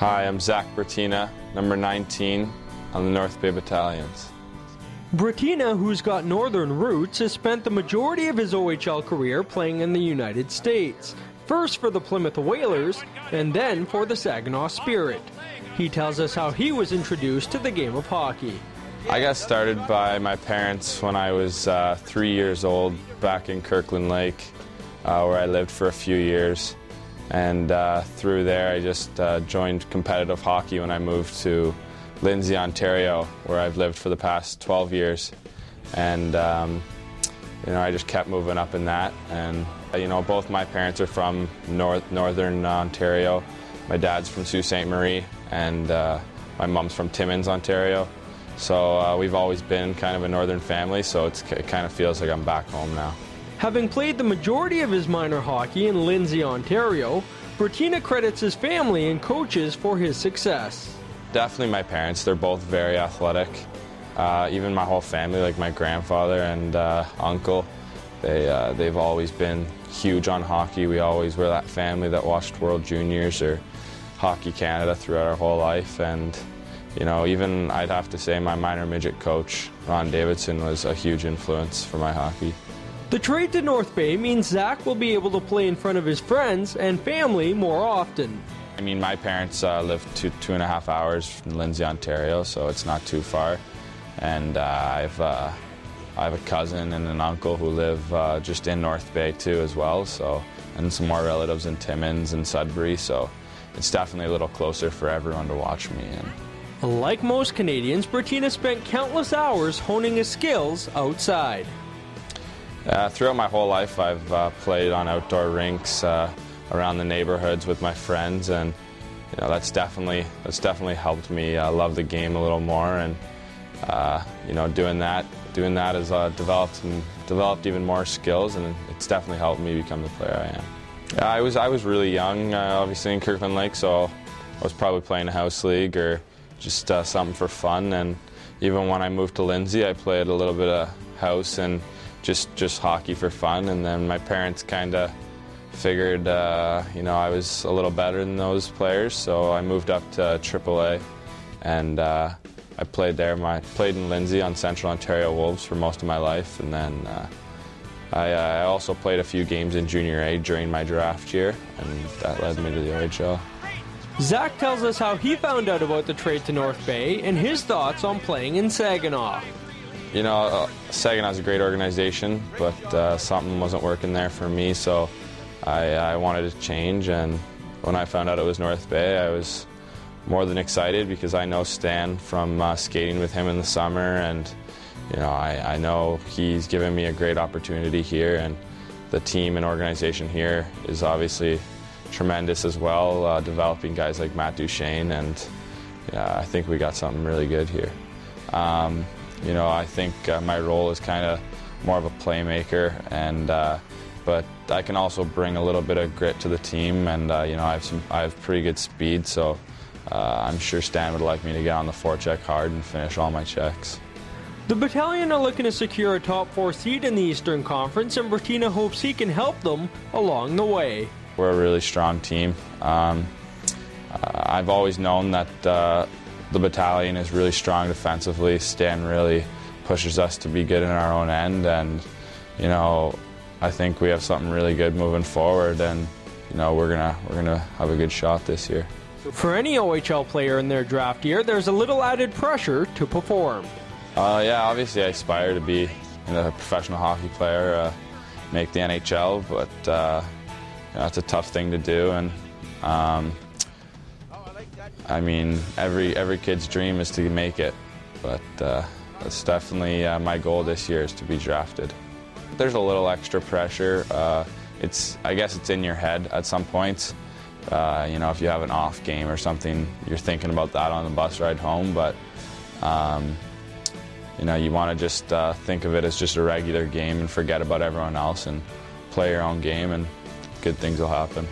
Hi, I'm Zach Bertina, number 19 on the North Bay Battalions. Bertina, who's got northern roots, has spent the majority of his OHL career playing in the United States. First for the Plymouth Whalers, and then for the Saginaw Spirit. He tells us how he was introduced to the game of hockey. I got started by my parents when I was 3 years old back in Kirkland Lake, where I lived for a few years. And through there I just joined competitive hockey when I moved to Lindsay, Ontario, where I've lived for the past 12 years. And I just kept moving up in that. And both my parents are from northern Ontario. My dad's from Sault Ste. Marie, and my mom's from Timmins, Ontario. So we've always been kind of a northern family, so it kind of feels like I'm back home now. Having played the majority of his minor hockey in Lindsay, Ontario, Bertina credits his family and coaches for his success. Definitely my parents. They're both very athletic. Even my whole family, like my grandfather and uncle, they've always been huge on hockey. We always were that family that watched World Juniors or Hockey Canada throughout our whole life. And even I'd have to say my minor midget coach, Ron Davidson, was a huge influence for my hockey. The trade to North Bay means Zach will be able to play in front of his friends and family more often. I mean, my parents live 2.5 hours from Lindsay, Ontario, so it's not too far. And I have a cousin and an uncle who live just in North Bay too as well, and some more relatives in Timmins and Sudbury, so it's definitely a little closer for everyone to watch me in. Like most Canadians, Bertina spent countless hours honing his skills outside. Throughout my whole life, I've played on outdoor rinks around the neighborhoods with my friends, and that's definitely helped me love the game a little more. And doing that has developed even more skills, and it's definitely helped me become the player I am. I was really young, obviously in Kirkland Lake, so I was probably playing a house league or just something for fun. And even when I moved to Lindsay, I played a little bit of house and just hockey for fun. And then my parents kind of figured, I was a little better than those players, so I moved up to AAA, and I played there. I played in Lindsay on Central Ontario Wolves for most of my life, and then I also played a few games in Junior A during my draft year, and that led me to the OHL. Zach tells us how he found out about the trade to North Bay and his thoughts on playing in Saginaw. Saginaw's a great organization, but something wasn't working there for me, so I wanted to change. And when I found out it was North Bay, I was more than excited because I know Stan from skating with him in the summer, and I know he's given me a great opportunity here, and the team and organization here is obviously tremendous as well, developing guys like Matt Duchene, and I think we got something really good here. I think my role is kind of more of a playmaker, but I can also bring a little bit of grit to the team, and I have pretty good speed, so I'm sure Stan would like me to get on the forecheck hard and finish all my checks. The battalion are looking to secure a top 4 seed in the Eastern Conference, and Bertina hopes he can help them along the way. We're a really strong team. I've always known that the battalion is really strong defensively. Stan really pushes us to be good in our own end, and I think we have something really good moving forward, and we're gonna have a good shot this year. For any OHL player in their draft year, there's a little added pressure to perform. Obviously I aspire to be a professional hockey player, make the NHL, but it's a tough thing to do, and every kid's dream is to make it, but that's definitely my goal this year, is to be drafted. There's a little extra pressure. I guess it's in your head at some points. If you have an off game or something, you're thinking about that on the bus ride home, but you want to just think of it as just a regular game and forget about everyone else and play your own game, and good things will happen.